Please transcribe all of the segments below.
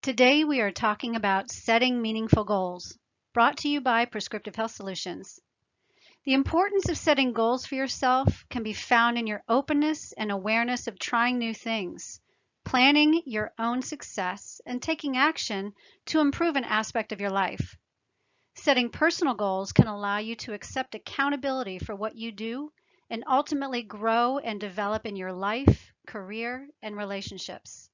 Today we are talking about setting meaningful goals, brought to you by Prescriptive Health Solutions. The importance of setting goals for yourself can be found in your openness and awareness of trying new things, planning your own success, and taking action to improve an aspect of your life. Setting personal goals can allow you to accept accountability for what you do and ultimately grow and develop in your life, career, and relationships.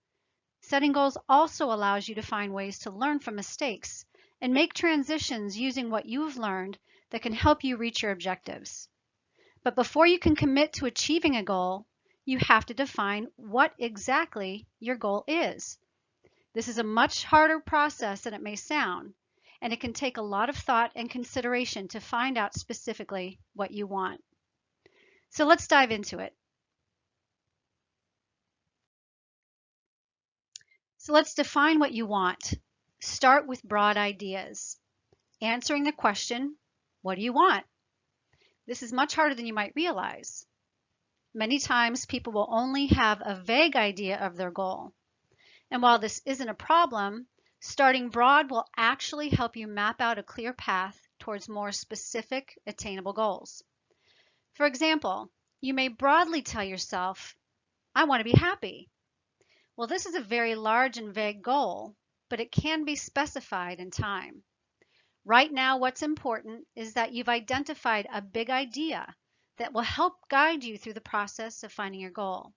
Setting goals also allows you to find ways to learn from mistakes and make transitions using what you've learned that can help you reach your objectives. But before you can commit to achieving a goal, you have to define what exactly your goal is. This is a much harder process than it may sound, and it can take a lot of thought and consideration to find out specifically what you want. So let's dive into it. So let's define what you want. Start with broad ideas. Answering the question, what do you want? This is much harder than you might realize. Many times people will only have a vague idea of their goal. And while this isn't a problem, starting broad will actually help you map out a clear path towards more specific, attainable goals. For example, you may broadly tell yourself, I want to be happy. Well, this is a very large and vague goal, but it can be specified in time. Right now, what's important is that you've identified a big idea that will help guide you through the process of finding your goal.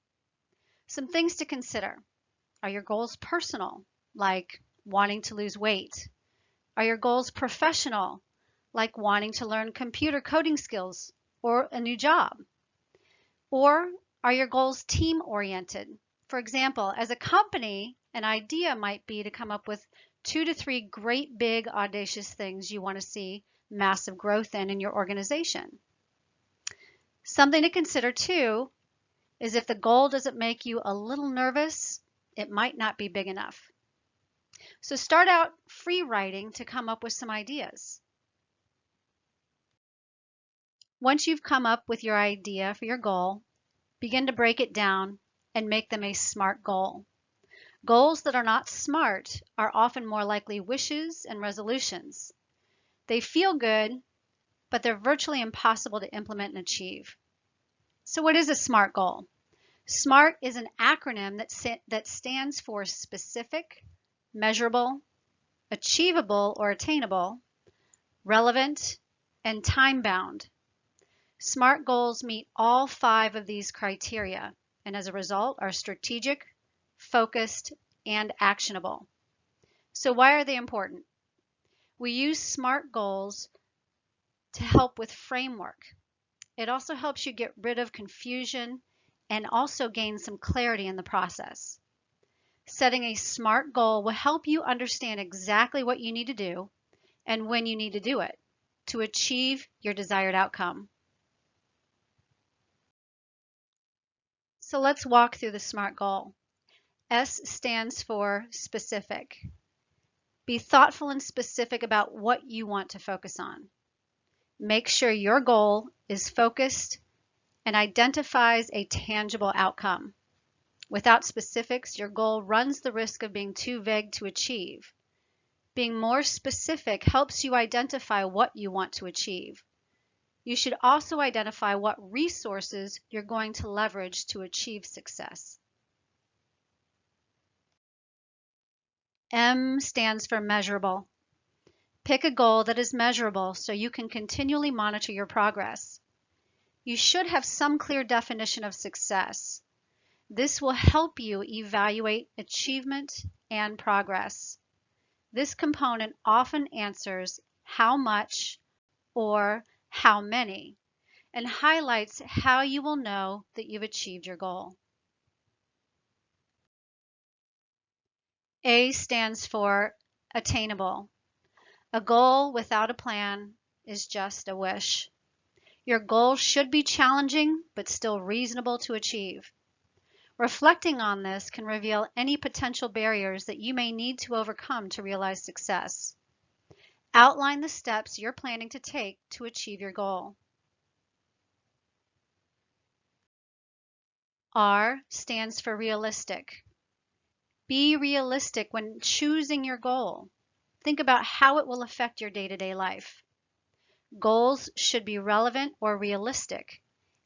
Some things to consider. Are your goals personal, like wanting to lose weight? Are your goals professional, like wanting to learn computer coding skills or a new job? Or are your goals team-oriented? For example, as a company, an idea might be to come up with 2 to 3 great big audacious things you want to see massive growth in your organization. Something to consider too is if the goal doesn't make you a little nervous, it might not be big enough. So start out free writing to come up with some ideas. Once you've come up with your idea for your goal, begin to break it down and make them a SMART goal. Goals that are not SMART are often more likely wishes and resolutions. They feel good, but they're virtually impossible to implement and achieve. So what is a SMART goal? SMART is an acronym that stands for specific, measurable, achievable or attainable, relevant, and time-bound. SMART goals meet all 5 of these criteria, and as a result are strategic, focused, and actionable. So why are they important? We use SMART goals to help with framework. It also helps you get rid of confusion and also gain some clarity in the process. Setting a SMART goal will help you understand exactly what you need to do and when you need to do it to achieve your desired outcome. So let's walk through the SMART goal. S stands for specific. Be thoughtful and specific about what you want to focus on. Make sure your goal is focused and identifies a tangible outcome. Without specifics, your goal runs the risk of being too vague to achieve. Being more specific helps you identify what you want to achieve. You should also identify what resources you're going to leverage to achieve success. M stands for measurable. Pick a goal that is measurable so you can continually monitor your progress. You should have some clear definition of success. This will help you evaluate achievement and progress. This component often answers how much or how many and highlights how you will know that you've achieved your goal. A stands for attainable. A goal without a plan is just a wish. Your goal should be challenging but still reasonable to achieve. Reflecting on this can reveal any potential barriers that you may need to overcome to realize success. Outline the steps you're planning to take to achieve your goal. R stands for realistic. Be realistic when choosing your goal. Think about how it will affect your day-to-day life. Goals should be relevant or realistic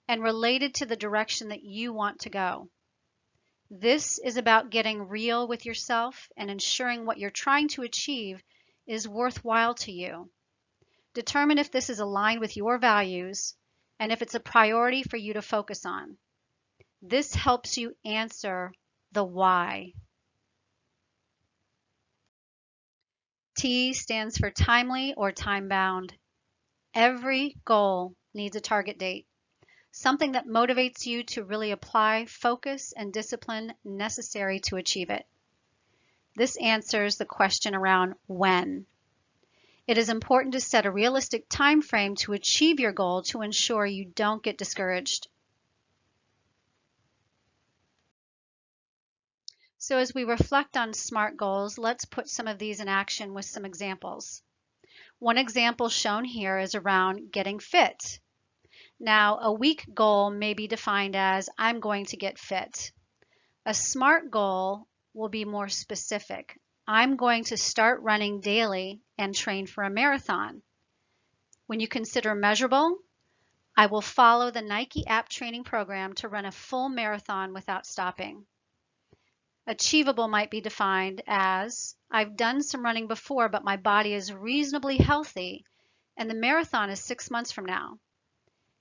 and related to the direction that you want to go. This is about getting real with yourself and ensuring what you're trying to achieve is worthwhile to you. Determine if this is aligned with your values and if it's a priority for you to focus on. This helps you answer the why. T stands for timely or time-bound. Every goal needs a target date, something that motivates you to really apply focus and discipline necessary to achieve it. This answers the question around when. It is important to set a realistic time frame to achieve your goal to ensure you don't get discouraged. So as we reflect on SMART goals, let's put some of these in action with some examples. One example shown here is around getting fit. Now, a weak goal may be defined as I'm going to get fit. A SMART goal will be more specific. I'm going to start running daily and train for a marathon. When you consider measurable, I will follow the Nike app training program to run a full marathon without stopping. Achievable might be defined as I've done some running before, but my body is reasonably healthy, and the marathon is 6 months from now.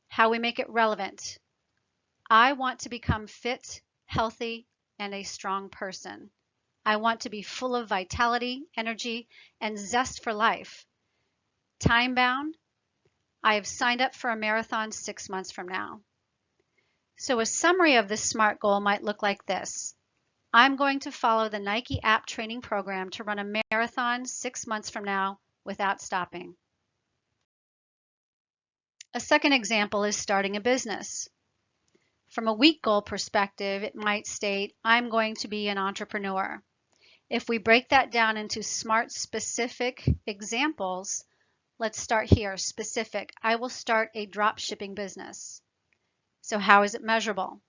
How we make it relevant. I want to become fit, healthy, and a strong person. I want to be full of vitality, energy, and zest for life. Time bound. I have signed up for a marathon 6 months from now. So a summary of this SMART goal might look like this. I'm going to follow the Nike app training program to run a marathon 6 months from now without stopping. A second example is starting a business. From a weak goal perspective, it might state, I'm going to be an entrepreneur. If we break that down into SMART specific examples, let's start here. Specific, I will start a drop shipping business. So how is it measurable?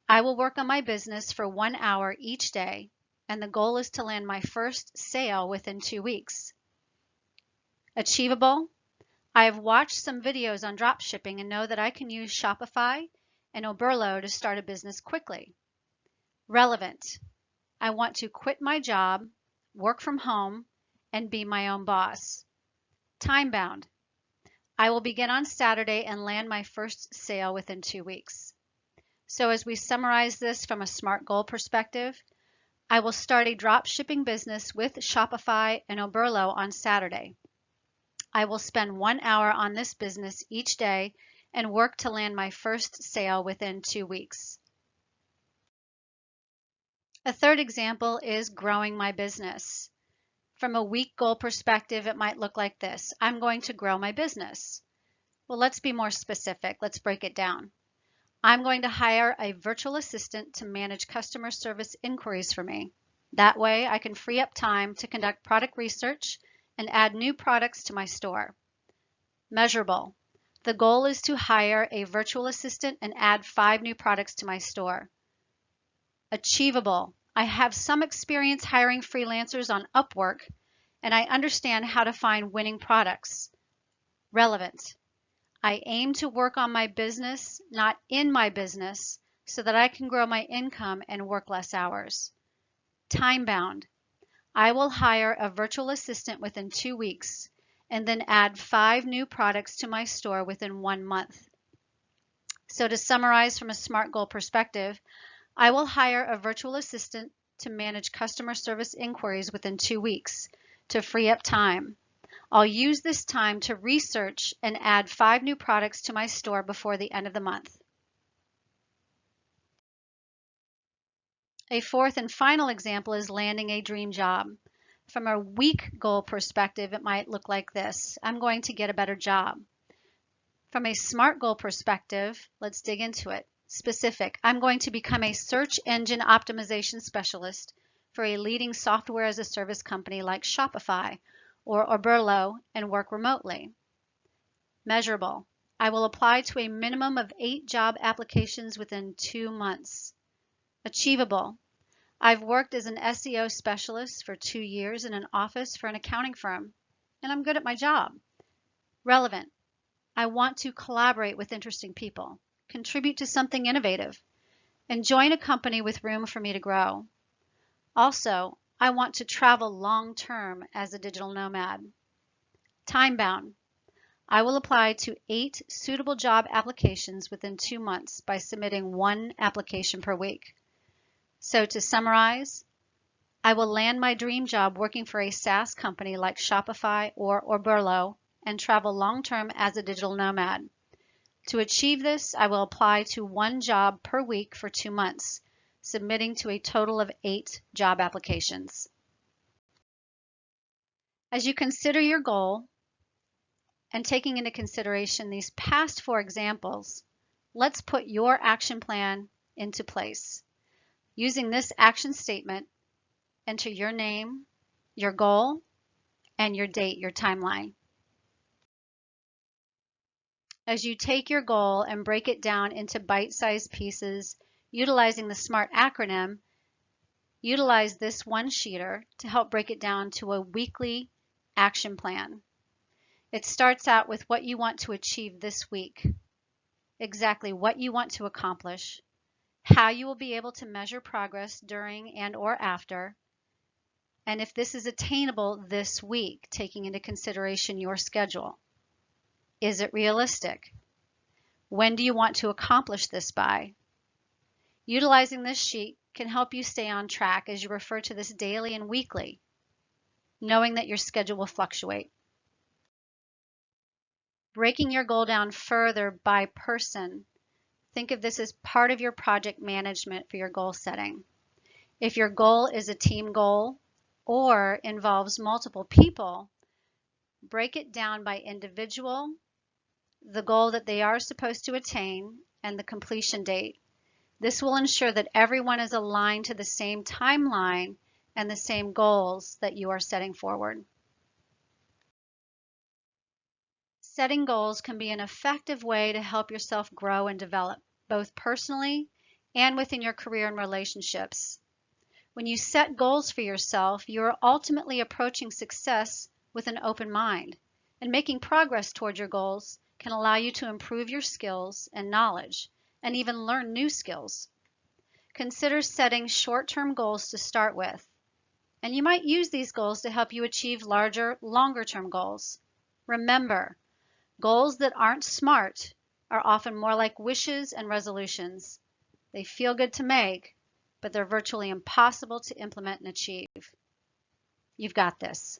I will work on my business for 1 hour each day, and the goal is to land my first sale within 2 weeks. Achievable, I have watched some videos on drop shipping and know that I can use Shopify and Oberlo to start a business quickly. Relevant, I want to quit my job, work from home, and be my own boss. Time bound, I will begin on Saturday and land my first sale within 2 weeks. So as we summarize this from a SMART goal perspective, I will start a drop shipping business with Shopify and Oberlo on Saturday. I will spend 1 hour on this business each day and work to land my first sale within 2 weeks. A third example is growing my business. From a weak goal perspective, it might look like this. I'm going to grow my business. Well, let's be more specific. Let's break it down. I'm going to hire a virtual assistant to manage customer service inquiries for me. That way, I can free up time to conduct product research and add new products to my store. Measurable. The goal is to hire a virtual assistant and add 5 new products to my store. Achievable. I have some experience hiring freelancers on Upwork, and I understand how to find winning products. Relevant. I aim to work on my business, not in my business, so that I can grow my income and work less hours. Time bound. I will hire a virtual assistant within 2 weeks and then add 5 new products to my store within 1 month. So to summarize from a SMART goal perspective, I will hire a virtual assistant to manage customer service inquiries within 2 weeks to free up time. I'll use this time to research and add 5 new products to my store before the end of the month. A fourth and final example is landing a dream job. From a weak goal perspective, it might look like this. I'm going to get a better job. From a SMART goal perspective, let's dig into it. Specific, I'm going to become a search engine optimization specialist for a leading software as a service company like Shopify or Oberlo and work remotely. Measurable, I will apply to a minimum of 8 job applications within 2 months. Achievable, I've worked as an SEO specialist for 2 years in an office for an accounting firm, and I'm good at my job. Relevant. I want to collaborate with interesting people, contribute to something innovative, and join a company with room for me to grow. Also, I want to travel long term as a digital nomad. Time bound. I will apply to 8 suitable job applications within 2 months by submitting 1 application per week. So to summarize, I will land my dream job working for a SaaS company like Shopify or Oberlo and travel long-term as a digital nomad. To achieve this, I will apply to 1 job per week for 2 months, submitting to a total of 8 job applications. As you consider your goal and taking into consideration these past 4 examples, let's put your action plan into place. Using this action statement, enter your name, your goal, and your date, your timeline. As you take your goal and break it down into bite-sized pieces, utilizing the SMART acronym, utilize this one-sheeter to help break it down to a weekly action plan. It starts out with what you want to achieve this week, exactly what you want to accomplish, how you will be able to measure progress during and or after, and if this is attainable this week, taking into consideration your schedule. Is it realistic? When do you want to accomplish this by? Utilizing this sheet can help you stay on track as you refer to this daily and weekly, knowing that your schedule will fluctuate. Breaking your goal down further by person. Think of this as part of your project management for your goal setting. If your goal is a team goal or involves multiple people, break it down by individual, the goal that they are supposed to attain, and the completion date. This will ensure that everyone is aligned to the same timeline and the same goals that you are setting forward. Setting goals can be an effective way to help yourself grow and develop, both personally and within your career and relationships. When you set goals for yourself, you are ultimately approaching success with an open mind, and making progress toward your goals can allow you to improve your skills and knowledge, and even learn new skills. Consider setting short-term goals to start with, and you might use these goals to help you achieve larger, longer-term goals. Remember, goals that aren't SMART are often more like wishes and resolutions. They feel good to make, but they're virtually impossible to implement and achieve. You've got this.